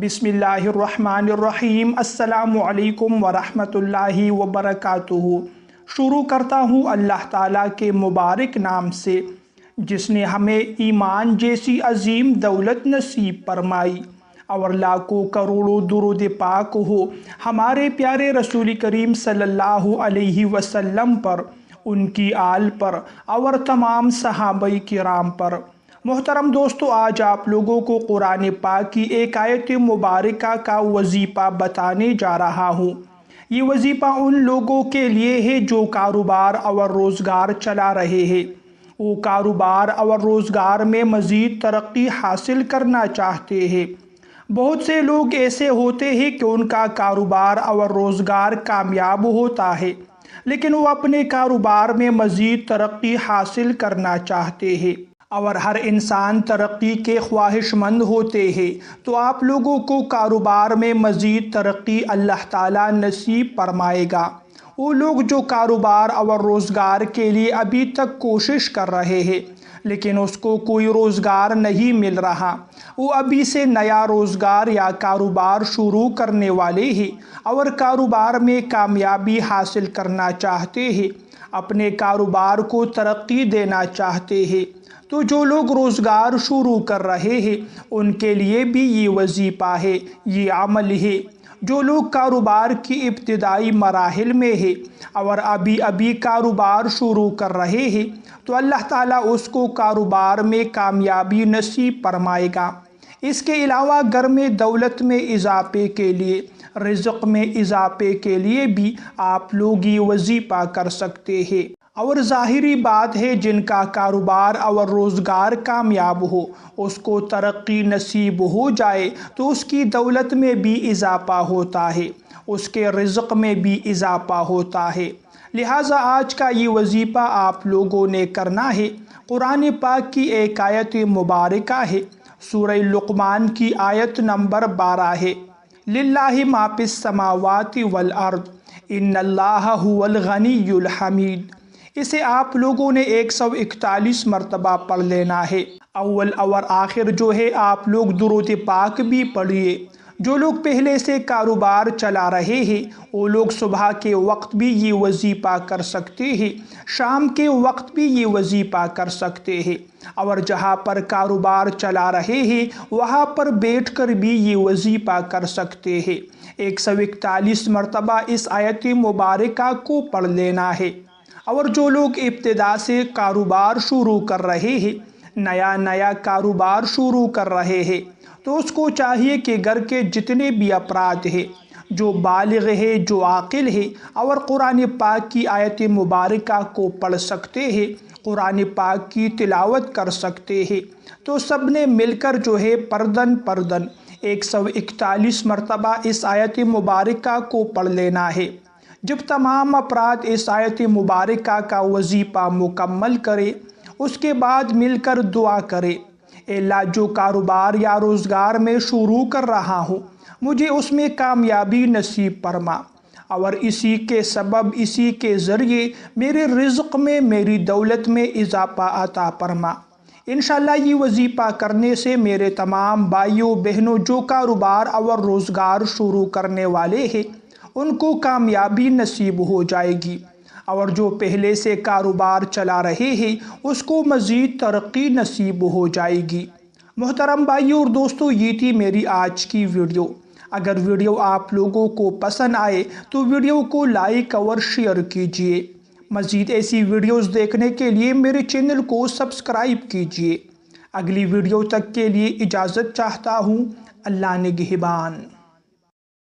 बिस्मिल्लाहिर्रहमानिर्रहीम। अस्सलामु अलैकुम वरहमतुल्लाहि वबरकातुहू। शुरू करता हूँ अल्लाह ताला के मुबारक नाम से, जिसने हमें ईमान जैसी अजीम दौलत नसीब फरमाई, और लाखों करोड़ों दुरूद पाक हो हमारे प्यारे रसूल करीम सल्लल्लाहु अलैहि वसल्लम पर, उनकी आल पर और तमाम सहाबाए किराम पर। मोहतरम दोस्तों, आज आप लोगों को कुरान पाक की एक आयत मुबारका का वजीफ़ा बताने जा रहा हूँ। ये वजीफ़ा उन लोगों के लिए है जो कारोबार और रोज़गार चला रहे हैं, वो कारोबार और रोज़गार में मज़ीद तरक्की हासिल करना चाहते हैं। बहुत से लोग ऐसे होते हैं कि उनका कारोबार और रोज़गार कामयाब होता है, लेकिन वो अपने कारोबार में मज़ीद तरक्की हासिल करना चाहते हैं, और हर इंसान तरक्की के ख्वाहिशमंद होते हैं। तो आप लोगों को कारोबार में मज़ीद तरक्की अल्लाह ताला नसीब फरमाएगा। वो लोग जो कारोबार और रोज़गार के लिए अभी तक कोशिश कर रहे हैं, लेकिन उसको कोई रोज़गार नहीं मिल रहा, वो अभी से नया रोज़गार या कारोबार शुरू करने वाले हैं और कारोबार में कामयाबी हासिल करना चाहते हैं, अपने कारोबार को तरक्की देना चाहते हैं। तो जो लोग रोज़गार शुरू कर रहे हैं, उनके लिए भी ये वजीफ़ा है, ये अमल है। जो लोग कारोबार की इब्तिदाई मराहिल में है और अभी अभी कारोबार शुरू कर रहे हैं, तो अल्लाह ताला उसको कारोबार में कामयाबी नसीब फरमाएगा। इसके अलावा घर में दौलत में इजाफे के लिए, रिज़्क़ में इजाफे के लिए भी आप लोग ये वजीफ़ा कर सकते हैं। और ज़ाहिरी बात है, जिनका कारोबार और रोज़गार कामयाब हो, उसको तरक्की नसीब हो जाए तो उसकी दौलत में भी इजाफ़ा होता है, उसके रिज़्क़ में भी इजाफ़ा होता है। लिहाजा आज का ये वजीफ़ा आप लोगों ने करना है। कुरान पाक की एक आयत मुबारका है, सूरह लुक़मान की आयत नंबर 12 है। लिल्लाहि मा फिस समावाति वल अर्द इन्नल्लाहा हुवल गनियुल हमीद। इसे आप लोगों ने 141 मरतबा पढ़ लेना है। अव्वल और आखिर जो है आप लोग दुरूद पाक भी पढ़िए। जो लोग पहले से कारोबार चला रहे हैं, वो लोग सुबह के वक्त भी ये वजीफ़ा कर सकते हैं, शाम के वक्त भी ये वजीफ़ा कर सकते हैं, और जहाँ पर कारोबार चला रहे हैं वहाँ पर बैठकर भी ये वजीफ़ा कर सकते हैं। 141 मरतबा इस आयत मुबारका को पढ़ लेना है। और जो लोग इब्तिदा से कारोबार शुरू कर रहे हैं, नया कारोबार शुरू कर रहे हैं, तो उसको चाहिए कि घर के जितने भी अफराद हैं, जो बालिग है, जो आकिल है, और कुरान पाक की आयत मुबारका को पढ़ सकते हैं, कुरान पाक की तिलावत कर सकते हैं, तो सब ने मिलकर जो है पर्दन 141 मरतबा इस आयत मुबारका को पढ़ लेना है। जब तमाम अफराद इस आयत मुबारका का वजीफ़ा मुकम्मल करे, उसके बाद मिलकर दुआ करे, अल्लाह जो कारोबार या रोज़गार में शुरू कर रहा हूँ, मुझे उसमें कामयाबी नसीब फरमा, और इसी के सबब, इसी के ज़रिए मेरे रिज़्क़ में, मेरी दौलत में इजाफ़ा अता फरमा। इंशाअल्लाह ये वजीफ़ा करने से मेरे तमाम भाइयों बहनों जो कारोबार और रोज़गार शुरू करने वाले हैं, उनको कामयाबी नसीब हो जाएगी, और जो पहले से कारोबार चला रहे हैं उसको मज़ीद तरक्की नसीब हो जाएगी। मोहतरम भाइयों और दोस्तों, ये थी मेरी आज की वीडियो। अगर वीडियो आप लोगों को पसंद आए तो वीडियो को लाइक और शेयर कीजिए। मज़ीद ऐसी वीडियोस देखने के लिए मेरे चैनल को सब्सक्राइब कीजिए। अगली वीडियो तक के लिए इजाज़त चाहता हूँ। अल्लाह निगहबान।